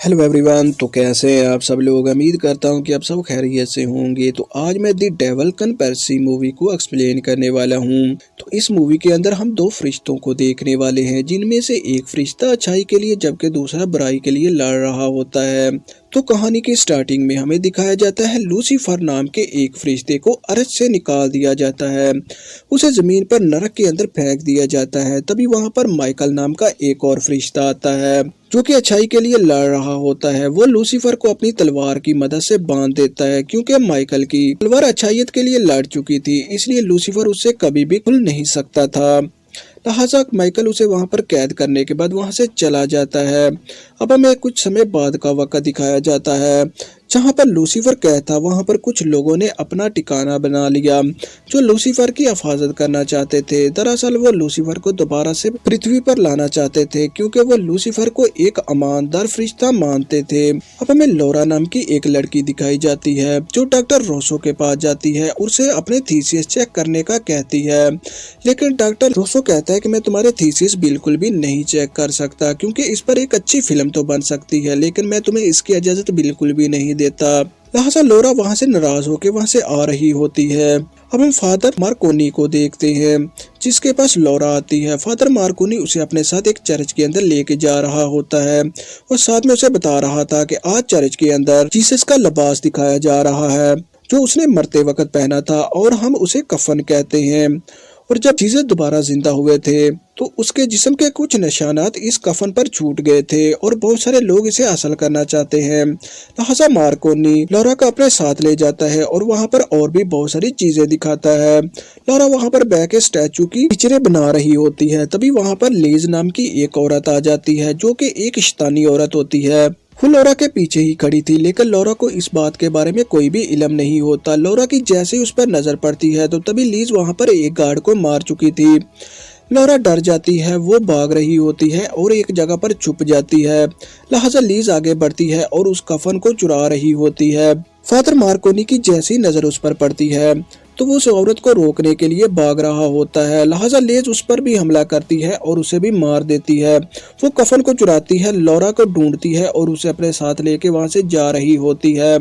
Hello everyone. तो कैसे हैं आप सब लोग। उम्मीद करता हूं कि आप सब खैरियत से होंगे। तो आज मैं दी डेविल कन्स्पिरेसी मूवी को एक्सप्लेन करने वाला हूं। तो इस मूवी के अंदर हम दो फरिश्तों को देखने वाले हैं, जिनमें से एक फरिश्ता अच्छाई के लिए जबकि दूसरा बुराई के लिए लड़ रहा होता है। तो कहानी की स्टार्टिंग में हमें दिखाया जाता है लूसीफर नाम के एक फरिश्ते को अर्श से निकाल दिया जाता है। उसे जमीन पर नरक के अंदर फेंक दिया जाता है। तभी वहां पर माइकल नाम का एक और फरिश्ता आता है जो कि अच्छाई के लिए लड़ रहा होता है। वो लूसीफर को अपनी तलवार की मदद से बांध देता है, क्योंकि माइकल की तलवार अच्छाईयत के लिए लड़ चुकी थी, इसलिए लूसीफर उससे कभी भी खुल नहीं सकता था। लिहाजा माइकल उसे वहां पर कैद करने के बाद वहां से चला जाता है। अब हमें कुछ समय बाद का वक्त दिखाया जाता है, जहां पर लूसीफर कैद था। वहां पर कुछ लोगों ने अपना ठिकाना बना लिया जो लूसीफर की हिफाजत करना चाहते थे। दरअसल वो लूसीफर को दोबारा से पृथ्वी पर लाना चाहते थे, क्योंकि वो लूसीफर को एक ईमानदार फरिश्ता मानते थे। अब हमें लौरा नाम की एक लड़की दिखाई जाती है, जो डॉक्टर रोसो के पास जाती है, उसे अपने थीसिस चेक करने का कहती है। लेकिन डॉक्टर रोसो कहता है कि मैं तुम्हारे थीसिस बिल्कुल भी नहीं चेक कर सकता, क्योंकि इस पर एक अच्छी फिल्म तो बन सकती है, लेकिन मैं तुम्हें इसकी इजाजत बिल्कुल भी नहीं देता। लिहाजा लौरा वहां से नाराज होकर वहां से आ रही होती है। अब हम फादर मार्कोनी को देखते हैं, जिसके पास लौरा आती है। फादर मार्कोनी उसे अपने साथ एक चर्च के अंदर लेके जा रहा होता है और साथ में उसे बता रहा था कि आज चर्च के अंदर जीसस का लिबास दिखाया जा रहा है, जो उसने मरते वक्त पहना था, और हम उसे कफन कहते हैं। और जब जीसस दोबारा जिंदा हुए थे तो उसके जिस्म के कुछ निशानात इस कफन पर छूट गए थे, और बहुत सारे लोग इसे हासिल करना चाहते हैं। लिहाजा मार्कोनी लौरा का अपने साथ ले जाता है और वहां पर और भी बहुत सारी चीजें दिखाता है। लौरा वहां पर बैठ के स्टैचू की पिक्चरें बना रही होती है। तभी वहां पर लीज नाम की एक औरत आ जाती है, जो कि एक शैतानी औरत होती है। वो लौरा के पीछे ही खड़ी थी, लेकिन लौरा को इस बात के बारे में कोई भी इल्म नहीं होता। लौरा की जैसे ही उस पर नजर पड़ती है तो तभी लीज वहां पर एक गार्ड को मार चुकी थी। लौरा डर जाती है, वो भाग रही होती है और एक जगह पर छुप जाती है। लिहाजा लीज आगे बढ़ती है और उस कफन को चुरा रही होती है। फादर मार्कोनी की जैसी नजर उस पर पड़ती है तो वो उस औरत को रोकने के लिए भाग रहा होता है। लिहाजा लेज उस पर भी हमला करती है और उसे भी मार देती है। वो कफन को चुराती है, लौरा को ढूंढती है और उसे अपने साथ लेके वहां से जा रही होती है।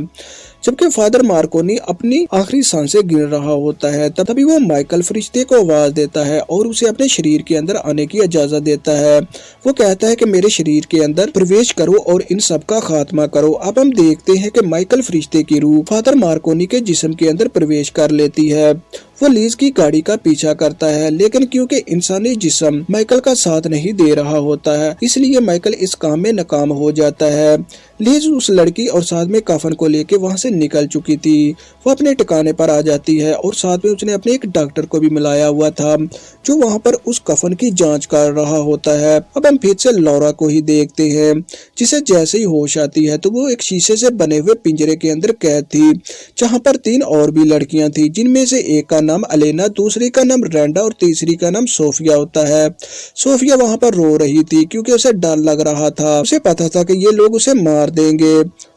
जबकि फादर मार्कोनी अपनी आखिरी सांसें गिन रहा होता है, तभी वो माइकल फरिश्ते को आवाज देता है और उसे अपने शरीर के अंदर आने की इजाजत देता है। वो कहता है कि मेरे शरीर के अंदर प्रवेश करो और इन सब का खात्मा करो। अब हम देखते हैं कि माइकल फरिश्ते की रूह फादर मार्कोनी के जिस्म के अंदर प्रवेश कर लेती है। वो लीज की गाड़ी का पीछा करता है, लेकिन क्योंकि इंसानी जिस्म माइकल का साथ नहीं दे रहा होता है, इसलिए माइकल इस काम में नाकाम हो जाता है। लीज उस लड़की और साथ में कफन को लेके वहां से निकल चुकी थी। वो अपने ठिकाने पर आ जाती है और साथ में उसने अपने एक डॉक्टर को भी मिलाया हुआ था, जो वहां पर उस कफन की जांच कर रहा होता है। अब हम फिर से लौरा को ही देखते हैं, जिसे जैसे ही होश आती है तो वो एक शीशे से बने हुए पिंजरे के अंदर कैद थी, जहाँ पर 3 और भी लड़कियां थी, जिनमें से एक का नाम अलेना, दूसरी का नाम रेंडा और तीसरी का नाम सोफिया होता है। सोफिया वहां पर रो रही थी, क्योंकि उसे डर लग रहा था। उसे पता था कि ये लोग उसे मार देंगे।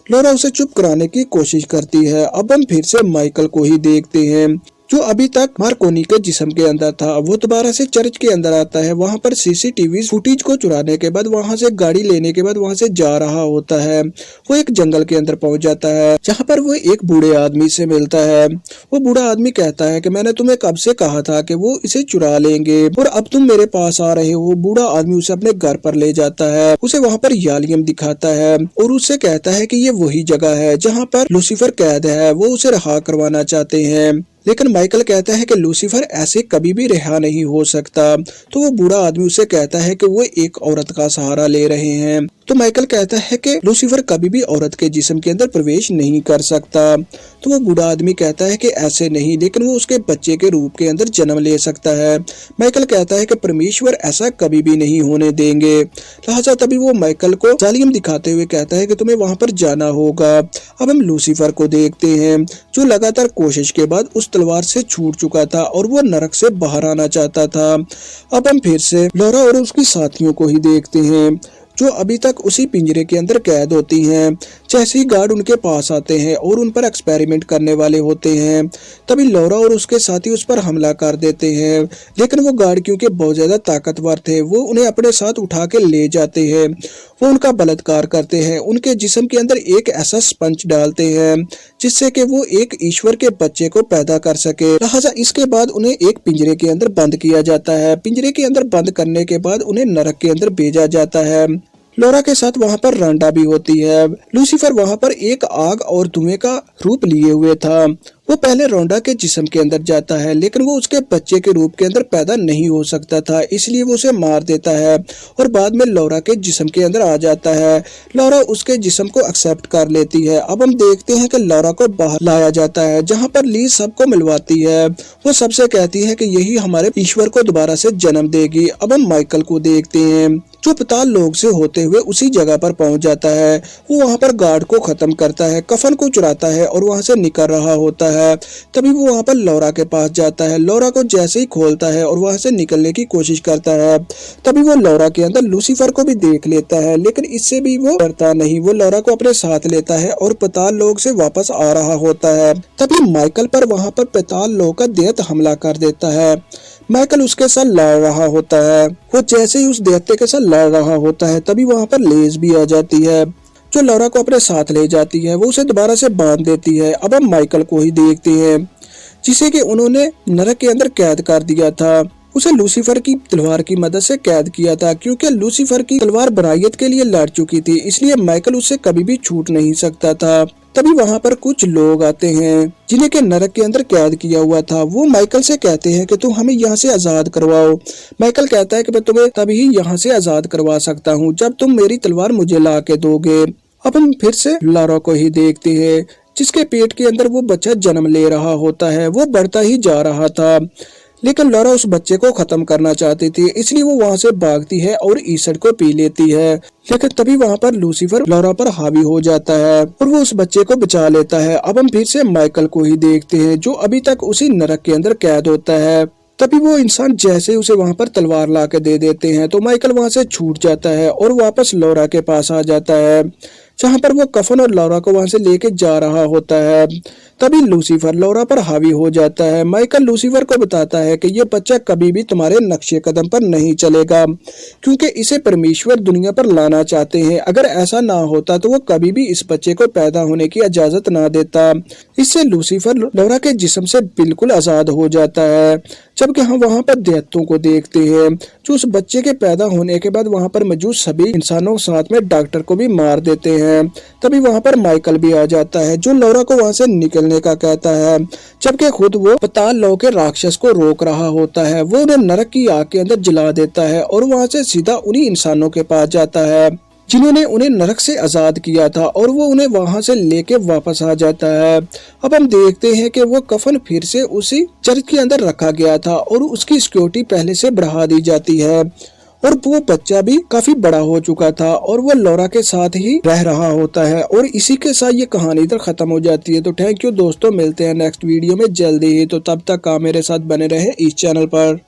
लौरा उसे चुप कराने की कोशिश करती है। अब हम फिर से माइकल को ही देखते हैं, जो अभी तक मार्कोनी के जिस्म के अंदर था। वो दोबारा से चर्च के अंदर आता है। वहां पर सीसीटीवी फुटेज को चुराने के बाद वहां से गाड़ी लेने के बाद वहां से जा रहा होता है। वो एक जंगल के अंदर पहुंच जाता है, जहां पर वो एक बूढ़े आदमी से मिलता है। वो बूढ़ा आदमी कहता है कि मैंने तुम्हें कब से कहा था कि वो इसे चुरा लेंगे और अब तुम मेरे पास आ रहे हो। बूढ़ा आदमी उसे अपने घर पर ले जाता है, उसे वहाँ पर यालियम दिखाता है और उससे कहता है कि ये वही जगह है जहाँ पर लूसीफर कैद है। वो उसे रहा करवाना चाहते हैं, लेकिन माइकल कहता है कि लूसीफर ऐसे कभी भी रिहा नहीं हो सकता। तो वो बूढ़ा आदमी उसे कहता है कि वो एक औरत का सहारा ले रहे हैं। तो माइकल कहता है कि लूसीफर कभी भी औरत के जिस्म के अंदर प्रवेश नहीं कर सकता। तो वो बूढ़ा आदमी कहता है कि ऐसे नहीं, लेकिन वो उसके बच्चे के रूप के अंदर जन्म ले सकता है। माइकल कहता है कि परमेश्वर ऐसा कभी भी नहीं होने देंगे। लिहाजा तभी वो माइकल को जालिम दिखाते हुए कहता है कि तुम्हें वहां पर जाना होगा। अब हम लूसीफर को देखते हैं, जो लगातार कोशिश के बाद उस तलवार से छूट चुका था और वो नरक से बाहर आना चाहता था। अब हम फिर से लौरा और उसकी साथियों को ही देखते हैं, जो अभी तक उसी पिंजरे के अंदर कैद होती हैं, जैसे ही गार्ड उनके पास आते हैं और उन पर एक्सपेरिमेंट करने वाले होते हैं, तभी लौरा और उसके साथी उस पर हमला कर देते हैं। लेकिन वो गार्ड क्योंकि बहुत ज्यादा ताकतवर थे, वो उन्हें अपने साथ उठा के ले जाते हैं। वो उनका बलात्कार करते हैं, उनके जिस्म के अंदर एक ऐसा स्पंज डालते हैं जिससे कि वो एक ईश्वर के बच्चे को पैदा कर सके। लिहाजा इसके बाद उन्हें एक पिंजरे के अंदर बंद किया जाता है। पिंजरे के अंदर बंद करने के बाद उन्हें नरक के अंदर भेजा जाता है। लौरा के साथ वहाँ पर रांडा भी होती है। लूसीफर वहाँ पर एक आग और धुएं का रूप लिए हुए था। वो पहले रोंडा के जिस्म के अंदर जाता है, लेकिन वो उसके बच्चे के रूप के अंदर पैदा नहीं हो सकता था, इसलिए वो उसे मार देता है और बाद में लौरा के जिस्म के अंदर आ जाता है। लौरा उसके जिस्म को एक्सेप्ट कर लेती है। अब हम देखते हैं कि लौरा को बाहर लाया जाता है, जहाँ पर लीज सबको मिलवाती है। वो सबसे कहती है कि यही हमारे ईश्वर को दोबारा से जन्म देगी। अब हम माइकल को देखते हैं जो पताल लोग से होते हुए उसी जगह पर पहुंच जाता है। वो वहां पर गार्ड को खत्म करता है, कफन को चुराता है और वहां से निकल रहा होता है। तभी वो वहां पर लौरा के पास जाता है। लौरा को जैसे ही खोलता है और वहां से निकलने की कोशिश करता है, तभी वो लौरा के अंदर लूसीफर को भी देख लेता है, लेकिन इससे भी वो डरता नहीं। वो लौरा को अपने साथ लेता है और पताल लोग से वापस आ रहा होता है। तभी माइकल पर वहां पर पताल लोग का दैत्य हमला कर देता है। माइकल उसके साथ लड़ रहा होता है। वो जैसे ही उस दैत्य के साथ लड़ रहा होता है, तभी वहां पर लेज भी आ जाती है जो लौरा को अपने साथ ले जाती है। वो उसे दोबारा से बांध देती है। अब हम माइकल को ही देखते हैं जिसे कि उन्होंने नरक के अंदर कैद कर दिया था। उसे लूसीफर की तलवार की मदद से कैद किया था, क्योंकि लूसीफर की तलवार बराइयत के लिए लड़ चुकी थी, इसलिए माइकल उससे कभी भी छूट नहीं सकता था। तभी वहाँ पर कुछ लोग आते हैं जिन्हें के नरक के अंदर कैद किया हुआ था। वो माइकल से कहते हैं कि तुम हमें यहाँ से आजाद करवाओ। माइकल कहता है कि मैं तुम्हें तभी यहाँ से आजाद करवा सकता हूँ जब तुम मेरी तलवार मुझे ला के दोगे। अब हम फिर से लौरा को ही देखते हैं जिसके पेट के अंदर वो बच्चा जन्म ले रहा होता है। वो बढ़ता ही जा रहा था, लेकिन लौरा उस बच्चे को खत्म करना चाहती थी, इसलिए वो वहाँ से भागती है और ईसड को पी लेती है। लेकिन तभी वहाँ पर लूसीफर लौरा पर हावी हो जाता है और वो उस बच्चे को बचा लेता है। अब हम फिर से माइकल को ही देखते हैं जो अभी तक उसी नरक के अंदर कैद होता है। तभी वो इंसान जैसे उसे वहाँ पर तलवार ला के दे देते हैं, तो माइकल वहाँ से छूट जाता है और वापस लौरा के पास आ जाता है, जहाँ पर वो कफन और लौरा को वहाँ से लेके जा रहा होता है। तभी लूसीफर लौरा पर हावी हो जाता है। माइकल लूसीफर को बताता है कि ये बच्चा कभी भी तुम्हारे नक्शे कदम पर नहीं चलेगा, क्योंकि इसे परमेश्वर दुनिया पर लाना चाहते हैं। अगर ऐसा ना होता तो वो कभी भी इस बच्चे को पैदा होने की इजाजत ना देता। इससे लूसीफर लौरा के जिस्म से बिल्कुल आजाद हो जाता है। जबकि हम वहाँ पर दैत्यों को देखते हैं जो उस बच्चे के पैदा होने के बाद वहाँ पर मौजूद सभी इंसानों के साथ में डॉक्टर को भी मार देते हैं। तभी वहाँ पर माइकल भी आ जाता है जो लौरा को वहाँ से निकलने का कहता है, जबकि खुद वो पताल लोक के राक्षस को रोक रहा होता है। वो उन्हें नरक की आग के अंदर जला देता है और वहाँ से सीधा उन्हीं इंसानों के पास जाता है जिन्होंने उन्हें नरक से आजाद किया था, और वो उन्हें वहां से लेके वापस आ जाता है। अब हम देखते हैं कि वो कफन फिर से उसी चर्च के अंदर रखा गया था और उसकी सिक्योरिटी पहले से बढ़ा दी जाती है, और वो बच्चा भी काफी बड़ा हो चुका था और वो लौरा के साथ ही रह रहा होता है। और इसी के साथ ये कहानी इधर खत्म हो जाती है। तो थैंक यू दोस्तों, मिलते हैं नेक्स्ट वीडियो में जल्दी ही। तो तब तक आप मेरे साथ बने रहे इस चैनल पर।